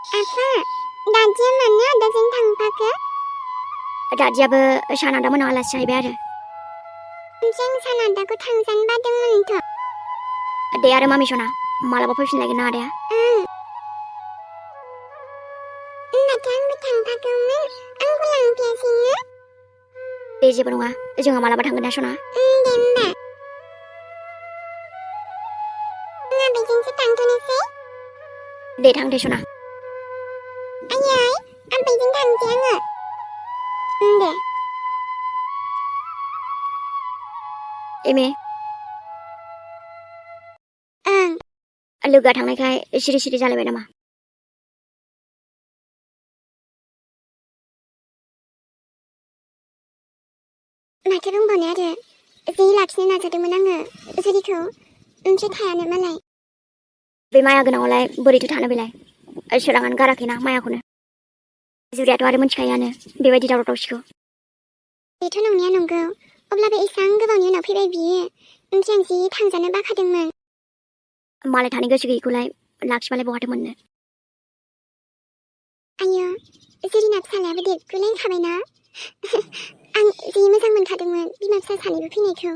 Apa? Dadia mana ada जों थांफाखो? दादियाबो सानादा मोनाव आलासि जाहैबाय आरो। जों सानादाखौ थांजानो बादोंमोनथ'। दे आरो मामि सना मालाबा फैफिनलायगोन ना आदाया। नाथाय आंबो थांफागौमोन। आंखौ लांफायासैनो। दे जेबो नङा जोंहा मालाबा थांगोन ना सना। दे होमबा। आबैजोंसो थांथ'नोसै। दे थां दे सना। आयै आबैजों थांसै आङो। दे। एमे लोगोआ थांनायखाय सिरि सिरि जालायबाय नामा? माथो बुंबावनो आरो जि लाखिनो नाजादोंमोन आङो जुलिखौ ओमफ्राय थायानो मालाय। बे माया गोनाङावलाय बोरैथो थानो बेलाय सोराङानो गाराखैना मायाखौनो। जुरियाथ' आरो मिथिखायोआनो बेबायदि दावराव दावसिखौ। बेथ' नंनाया नंगौ अब्लाबो एसां गोबावनि उनाव फैबाय बियो ओमफ्राय आं जि थांजानो बाखादोंमोन। मालाय थानो गोसो गैयैखौलाय लाखिबालाय बहाथो मोननो। आयो जुरिना फिसालायाबो देरगुलायखाबायना। आं जि मोजां मोनखादोंमोन बिमा फिसा सानैबो फैनायखौ।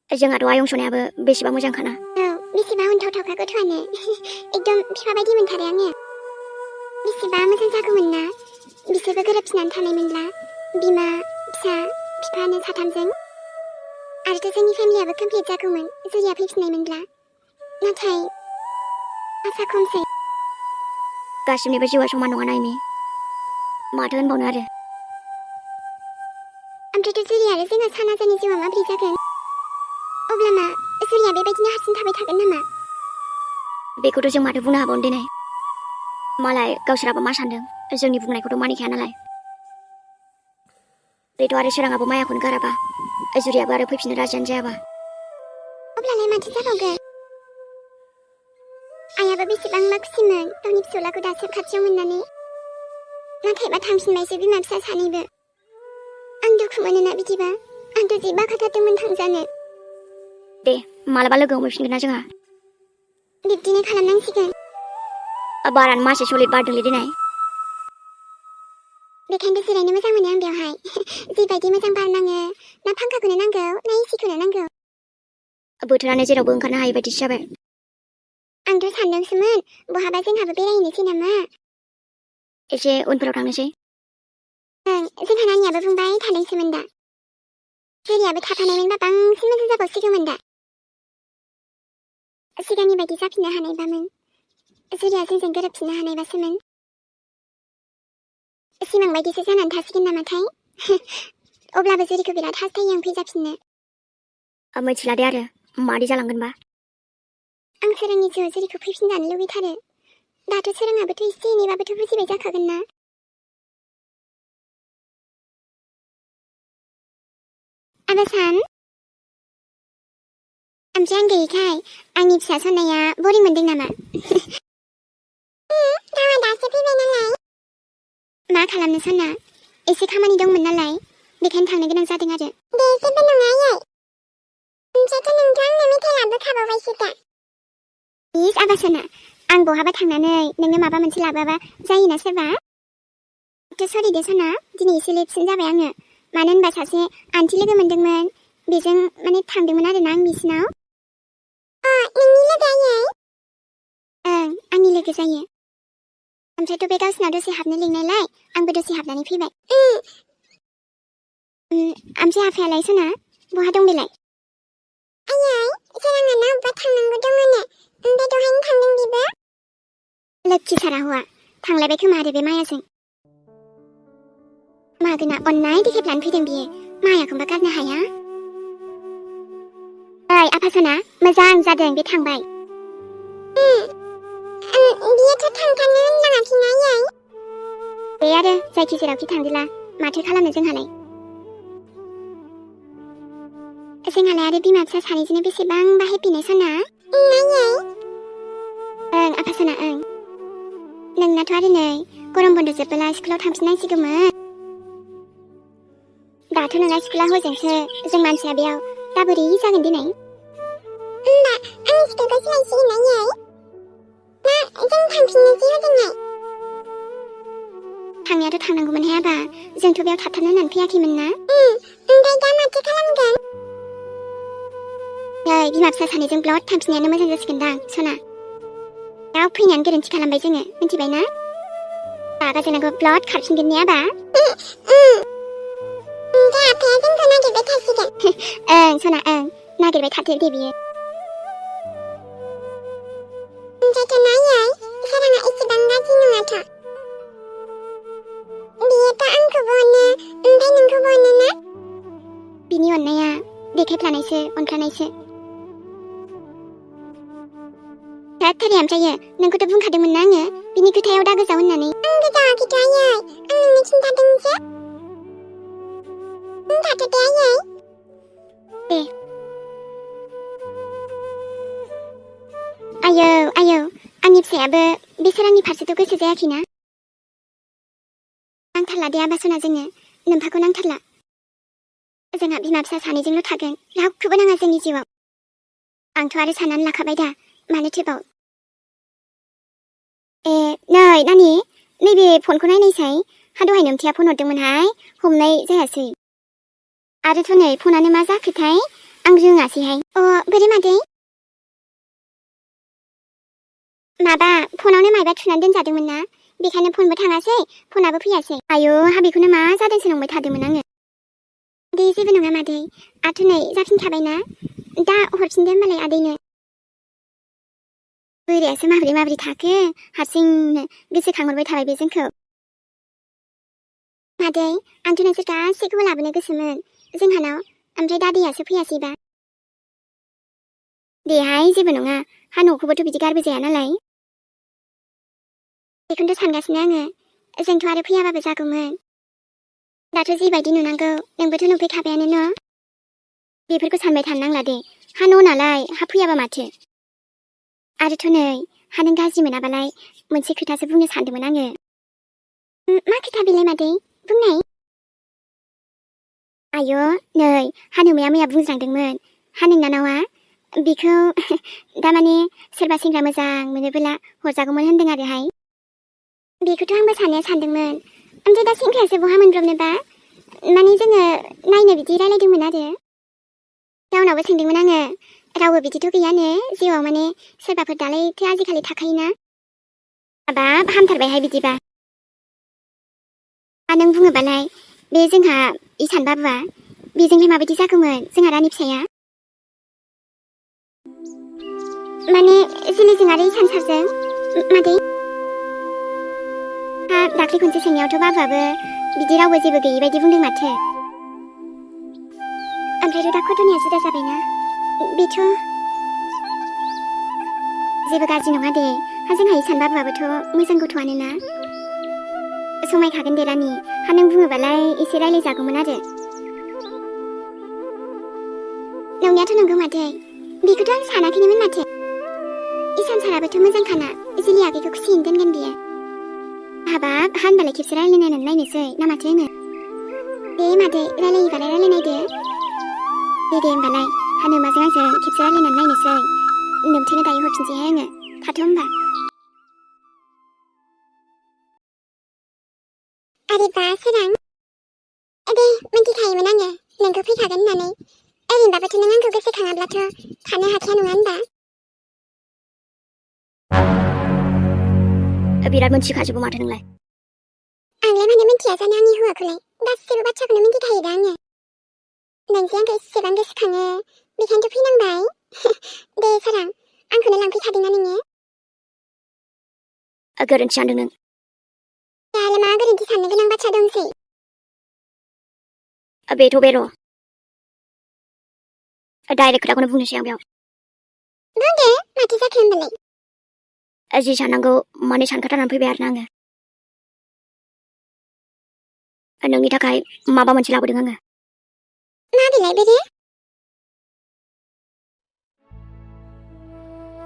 जोंहाथ' आयं सनायाबो बेसेबा मोजांखाना। औ बेसेबा अनथावथावखा गथ'आनो। एकदम बिफा बायदि मोनथारो आङो। बेसेबा मोजां जागौमोन ना बिसोरबो गोरोबफिननानै थानायमोनब्ला बिमा फिसा बिफानो साथामजों। आरोथ' जोंनि फेमिलियाबो कमप्लिट जागौमोन जुरिया फैफिननायमोनब्ला। नाथाय आसा खमसै। गासिबनिबो जिउआ समान नङा नायमि माथो होनबावनो आरो। ओमफ्रायथ' जुरि आरो जोंहा सानाजानि जिउआ माबोरै जागोन? अब्लाना जुरिया बेबायदिनो हारसिं थाबाय थागोन नामा? बेखौथ' जों माथो बुंनो हाबावनो देनाय। मालाय गावसोराबो मा सानदों जोंनि बुंनायखौथ' मानिखाया नालाय। बेथ' आरो सोराङाबो मायाखौनो गाराबा जुरियाबो आरो फैफिननो राजियानो जायाबा। अब्लालाय माथो जाबावगोन? आइयाबो बेसेबांबा खुसिमोन गावनि फिसौलाखौ दासो खाथियाव मोननानै। नाथायबा थांफिनबायसो बिमा फिसा सानैबो। आं दुखु मोनोना बिदिबा आंथ' जि बाखाथारदोंमोन थांजानो। दे मालाबा लोगो हमहैफिनगोन ना जोंहा। बिब्दिनो खालामनांसिगोन। बारानो मासे सलिद बारदोंलै देनाय। बेखायनोथ' जिरायनो मोजां मोनो आं बेवहाय। जिबायदि मोजां बार नाङो ना फांखाखौनो नांगौ ना एसिखौनो नांगौ। बोथोरानो जेरावबो ओंखारनो हायै बायदिसो जाबाय। आंथ' सानदोंसोमोन बहाबा जोंहाबो बेरायहैनोसै नामा। एसे उनफोराव थांनोसै। जोंहा नानियाबो बुंबाय थादोंसोमोन दा। जुरियाबो थाफानायमोनबा बांसिन मोजां जाबावसिगौमोन दा। सिगांनि बायदि जाफिननो हानायबामोन। जुरिया जोंजों गोरोबफिननो हानायबासोमोन। सिमां बायदिसो जानानै थासिगोन नामाथाय। अब्लाबो जुरिखौ बिराद हास्थायो आं फैजाफिननो। मिथिला दे आरो मादै जालांगोनबा। आं सोरांनि जिउआव जुरिखौ फैफिनजानो लुबैथारो। दाथ' सोराङाबोथ' एसे एनैबाबोथ' बुजिबाय जाखागोन ना। आबासान ओमफ्राय आं गैयैखाय आंनि फिसा सनाया बरिं मोनदों नामा? गावहा दासो फैबाय नालाय। मा खालामनो सना एसे खामानि दंमोन नालाय बेखायनो थांनो गोनां जादों आरो। दे जेबो नङा आयै। ओमफ्रायथ' नोंथ' आंनो मेथाइ लाबोखाबावबायसो दा। इस आबासना आं बहाबा थांनानै नोंनो माबा मोनसे लाबोआबा जायोना सोरबा। सरि दे सना दिनै एसे लेटसिन जाबाय आङो। मानो होनबा सासे आन्टि लोगो मोनदोंमोन बेजों माने थांदोंमोन आरोना आं बिसिनाव। नोंनि लोगो आयै? आंनि लोगो जायो। ओमफ्रायथ' बे गावसिनाव दसे हाबनो लिंनायलाय आंबो दसे हाबनानै फैबाय। ओमफ्राय आफायालाय सना बहा दं बेलाय? आयै सोराङाना अब्बा थांनांगौ दङनो ओमफ्राय दहायनो थांदों बिबो। लोक्षि सारा हौवा थांलायबाय खोमा आरो बे मायाजों। मागोना अननाय देखायफ्लानो फैदों बियो मायाखौबा गारनो हाया। ओइ आफासना मोजां जादों बे थांबाय। बियोथ' थांखानो होनलाङाखैना आयै? दे आरो जायखि जेरावखि थांदोला माथो खालामनो जोंहालाय। जोंहालाय आरो बिमा फिसा सानैजोंनो बेसेबांबा हेपिने सना। आयै आफासना नोंनाथ' आरो नै गरम बन्द जोबबोला स्कुलाव थांफिननांसिगौमोन। दाथ' नोंना स्कुला हजोंसो जों मानसिया बेयाव दा बोरै जागोन दिनै? होमबा आंनि स्कुलखौ सोलायसिगोन आयै? ना जों थांफिननोसै हजोंहाय? थांनायाथ' थांनांगौमोन हायाबा जोंथ' बेयाव थाबथानो होननानै फैयाखैमोन ना ओमफ्राय दा माथो खालामगोन नै बिमा फिसा सानैजों ब्लड थांफिननायानो मोजां जासिगोनदां सना दाव फैनानै गोरोन्थि खालामबाय जोङो मिथिबाय ना रागा जोंनांगौ ब्लड खारफिनगोन ने आबा दा आफाया जोंखौ नागिरबाय थासिगोन ओं सना ओं नागिरबाय थाथों दे बियो ओमफ्रायथ' नायै सोराङा एसेबां गाज्रि नङाथ' बियोथ' आंखौबो अनो ओमफ्राय नोंखौबो अनो ना बिनि अननाया देखायफ्लानायसो अनफ्लानायसो थाथारि ओमफ्रायो नोंखौथ' बुंखादोंमोन ना आङो बिनि खोथायाव दा गोजाव होननानै आं गोजावाखैथ' आयै आं नोंनो खिन्थादोंसो थाथ'दे आयै दे आयौ आयौ आंनि फिसायाबो बे सोरांनि फारसेथ' गोसो जायाखैना नांथारला दे आबा सना जोङो नोम्फाखौ नांथारला जोंहा बिमा फिसा सानैजोंल' थागोन रावखौबो नाङा जोंनि जिउआव आंथ' आरो साननानै लाखाबाय दा मानो थोबाव ए नै नानि नैबे फनखौ नायनायसाय हा दहाय नोमथिया फन हरदोंमोनहाय हमनाय जायासै आरोथ' नै फनानो मा जाखोथाय आं रोङासैहाय बोरै मादै माबा फनावनो मायबा थुनानै दोनजादोंमोन ना बेखायनो फनबो थाङासै फनाबो फैयासै आयौ हा बेखौनो मा जादोंसो नंबाय थादोंमोन आङो दे जेबो नङा मादै आथ' नै जाफिनखाबायना दा हरफिनदो होमबालाय आदैनो बोरायासो माबोरै थाखो हारसिंनो गोसोखांहरबाय थाबाय बे जोंखौ मादै आंथ' नोंसोर गासैखौबो लाबोनो गोसोमोन जोंहानाव ओमफ्राय दादैयासो फैयासैबा देहाय जेबो नङा हा न'खौबोथ' बिदि गारबोजाया नालाय बेखौनोथ' सानगासिनो आङो जोंथ' आरो फैयाबाबो जागौमोन दाथ' जिबायदि नुनांगौ नोंबोथ' नुफैखाबायानो न' बेफोरखौ सानबाय थानो नांला दे हा न' नालाय हा फैयाबा माथो आरोथ' नै हा नों गाज्रि मोनाबालाय मोनसे खोथासो बुंनो सानदोंमोन आङो मा खोथा बेलाय मादै बुंनाय आय' नै हा नोमाया मैया बुंज्रांदोंमोन हा नोंनानावा बेखौ दामाने सोरबा सेंग्रा मोजां मोनोबोला हरजागौमोन होनदों आरोहाय बेखौथ' आंबो साननाया सानदोंमोन ओमफ्राय दा सेंग्रायासो बहा मोनब्रबनोबा माने जोङो नायनो बिदि रायलायदोंमोन आरो रावनावबो सोंदोंमोन आङो रावबो बिदिथ' गैयानो जिउआव माने सोरबाफोर दालायथो आजिखालि थाखायोना हाबाब हामथारबायहाय बिदिबा नों बुङोबालाय बे जोंहा इसान बाबुआ बेजोंलाय माबायदि जागौमोन जोंहा रानि फिसाया माने जोलैजों आरो इसान सारजों मादै हा दाख्लै खनसे सोंनायावथ' बाबुआबो बिदि रावबो जेबो गैयि बायदि बुंदों माथो ओमफ्रायथ' दा घटनाया जुदा जाबायना बेथ' जेबो गाज्रि नङा दे हा जोंहा इसान बाबुआबोथ' मोजां गथ'आनोना समायखागोन दे रानि हा नों बुङोबालाय एसे रायलायजागौमोन आरो नंनायाथ' नंगौ मादै बेखौथ' आं सानाखैनोमोन माथो इसान साराबोथ' मोजांखाना जुलि आगैखौ खुसियैनो दोनगोन बियो हाबाब हा होनबालाय खेबसे रायलायनायनानै नायनोसै ना माथो होनो दे मादै रायलायोबालाय रायलायनायदो दे होमबालाय हा नोमाजों आंजों खेबसे रायलायनानै नायनोसै नोमथेनो दायो हरफिनसैहाय आङो थाथ' होमबा आरेबा सोरां दे मिन्थिखायोमोन आङो नोंखौ फैखागोन होननानै ओरैनोबाबोथ' नों आंखौ गोसोखाङाब्लाथ' थानो हाखाया नङा होनबा बिराद मोनथिखाजोबो माथो नोंलाय आंलाय मानो मिन्थिया जानो आंनि हौवाखौलाय गासिबो बाथ्राखौनो मिन्थिखायो दा आङो नोंजे आंखौ एसेबां गोसोखाङो बेखायनोथ' फैनांबाय दे सोरां आंखौनो लांफैखादोंना नोङो गोरोन्थि सानदों नों दालाय मा गोरोन्थि साननो गोनां बाथ्रा दंसै बेथ' बेर' डाइरेक्ट खोथाखौनो बुंनोसै आं बेयाव बुंदो माथो जाखो होनबालाय जि साननांगौ माने सानखाथारनानै फैबाय आरोना आङो नोंनि थाखाय माबा मोनसे लाबोदों आङो मा बेलाय बेरे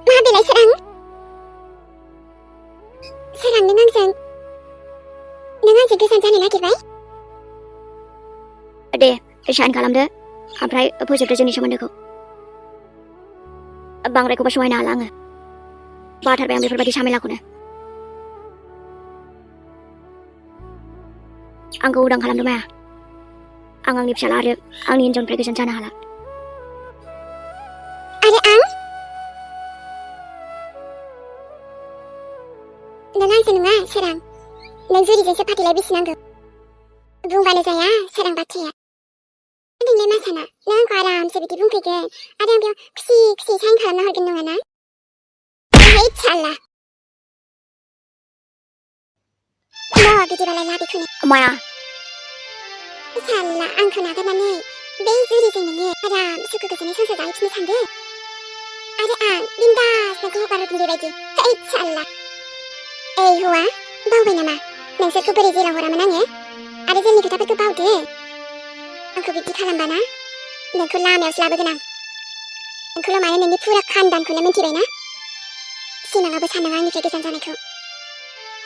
मा बेलाय सोरां नों आंजों गोजान जानो नागिरबाय दे साइन खालामदो ओमफ्राय फोजोबदो जोंनि सोमोन्दोखौ बांद्रायखौबा सहायनो हाला आङो बाथारबाय आं बेफोरबायदि सामेलाखौनो आंखौ उदां खालामदो माया आं आंनि फिसाला आरो आंनि हिन्जावनिफ्राय गोजान जानो हाला आरो आं नों आंजों नङा सोरां नों जुरिजोंसो फाथैलाय बिसिनांगौ बुंबानो जाया सोरां बाथ्राया नोंलाय मा साना नों आंखौ आरामसे बिदि बुंफैगोन आरो आं बेयाव खुसि खुसि साइन खालामना हरगोन नङा ना है साला बिदिबालाय ला बेखौनो माया साला आंखौ नागारनानै बे जुरिजों नोङो आराम सुखु गोजोनै संसार जाहैफिननो सानदों आरो आं बिन्दास नोंखौ हगार हरगोन बेबायदि है साला ओइ हौवा बावबाय नामा नोंसोरखौ बोरै जेराव हरामोन आङो आरो जोंनि खोथाफोरखौ बावदो आंखौ बिदि खालामबाना नोंखौ लामायावसो लाबोगोन आं नोंखौल' माने नोंनि फुरा खानदानखौनो मिन्थिबायना सिमाङाबो साननाङा आंनिफ्राय गोजान जानायखौ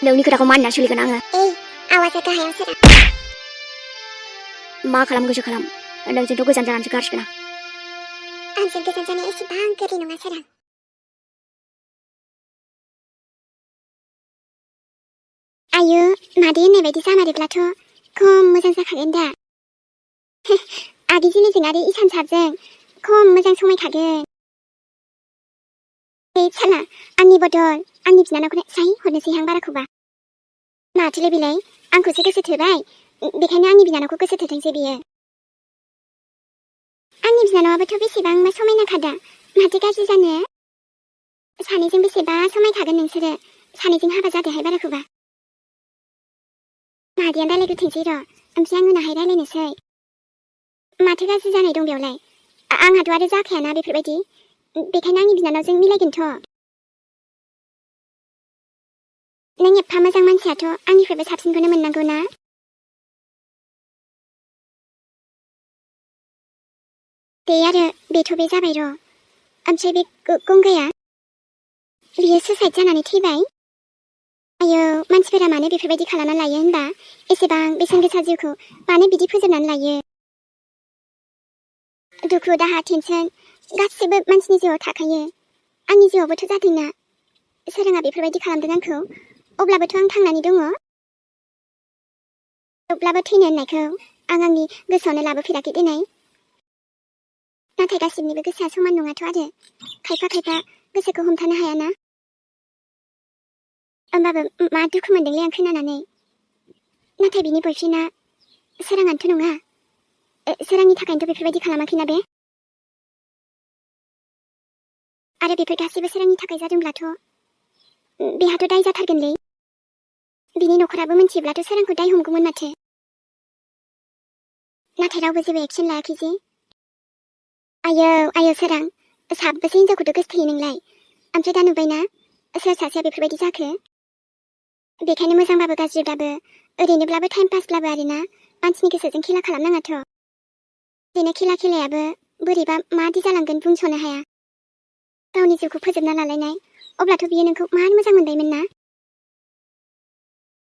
नोंनि खोथाखौ मानिना सोलिगोन आङो ओइ आवाजा गाहायाव सोरा मा खालाम गोसो खालाम नोंजोंथ' गोजान जानानैसो गारसिगोन आंजों गोजान जानाया एसेबां गोरलै नङा सोरां आयो मादै होननाय बायदि जामारोब्लाथ' खम मोजां जाखागोन दा आगै जिनिजों आरो इसानसारजों खम मोजां समायखागोन बे साला आंनि बदल आंनि बिनानावखौनो साइ हरनोसैहां बाराखौबा माथोलै बेलाय आंखौसो गोसो थोबाय बेखायनो आंनि बिनानावखौ गोसो थोथोंसै बियो आंनि बिनानावाबोथ' बेसेबांबा समायनाखादा माथो गाज्रि जानो सानैजों बेसेबा समायखागोन नोंसोरो सानैजों हाबा जादोहाय बाराखौबा मादैया रायलायग्रोथोंसै र' ओमफ्राय आं उनावहाय रायलायनोसै माथो गाज्रि जानाय दं बेयावलाय आंहाथ' आरो जाखायाना बेफोरबायदि बेखायनो आंनि बिनानावजों मिलायगोनथ' नों एफा मोजां मानसियाथ' आंनिफ्रायबो साबसिनखौनो मोननांगौ ना दे आरो बेथ' बे जाबाय र' ओमफ्राय बे गंगाया बियो सुसाइड जानानै थैबाय आयो मानसिफोरा मानो बेफोरबायदि खालामना लायो होनबा एसेबां बेसेन गोसा जिउखौ मानो बिदि फोजोबनानै लायो दुखु दाहा टेनसन गासिबो मानसिनि जिउआव थाखायो आंनि जिउआवबोथ' जादोंना सोराङा बेफोरबायदि खालामदों आंखौ अब्लाबोथ' आं थांनानै दङ थेवब्लाबो थैनो होननायखौ आं आंनि गोसोआवनो लाबोफेराखै दिनै नाथाय गासिबनिबो गोसोआ समान नङाथ' आरो खायफा खायफा गोसोखौ हमथानो हायाना होमबाबो मा दुखु मोनदोंलै आं खोनानानै नाथाय बिनि बयफ्रेन्डआ सोराङानोथ' नङा सोरांनि थाखायनोथ' बेफोरबायदि खालामाखैना बे आरो बेफोर गासैबो सोरांनि थाखाय जादोंब्लाथ' बेहाथ' दाय जाथारगोनलै बिनि नखराबो मिन्थियोब्लाथ' सोरांखौ दाय हमगौमोन माथो नाथाय रावबो जेबो एक्सन लायाखै जे आयो सोरां साबेसे हिन्जावखौथ' गोसोथोयो नोंलाय ओमफ्राय दा नुबायना सोर सासेया बेफोरबायदि जाखो बेखायनो मोजांबाबो गाज्रिब्लाबो ओरैनोब्लाबो टाइम पासब्लाबो आरोना मानसिनि गोसोजों खेला खालामनाङाथ' ओरैनो खेलायाबो बोरैबा मादि जालांगोन बुंस'नो हाया गावनि जिउखौ फोजोबना लालायनाय अब्लाथ' बियो नोंखौ मार मोजां मोनबायमोन ना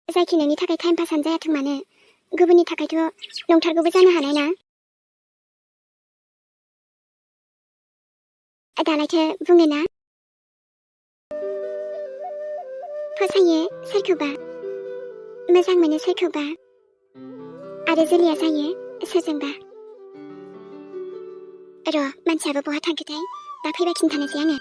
जायखि नोंनि थाखाय टाइम पासानो जायाथों मानो गुबुननि थाखायथ' नंथारगौबो जानो हानाय ना दालायथो बुङोना फसायो सोरखौबा मोजां मोनो सोरखौबा आरो जुलिया जायो सोरजोंबा र' मानसियाबो बहा थांखोथाय दा फैबाय खिन्थानोसै आङो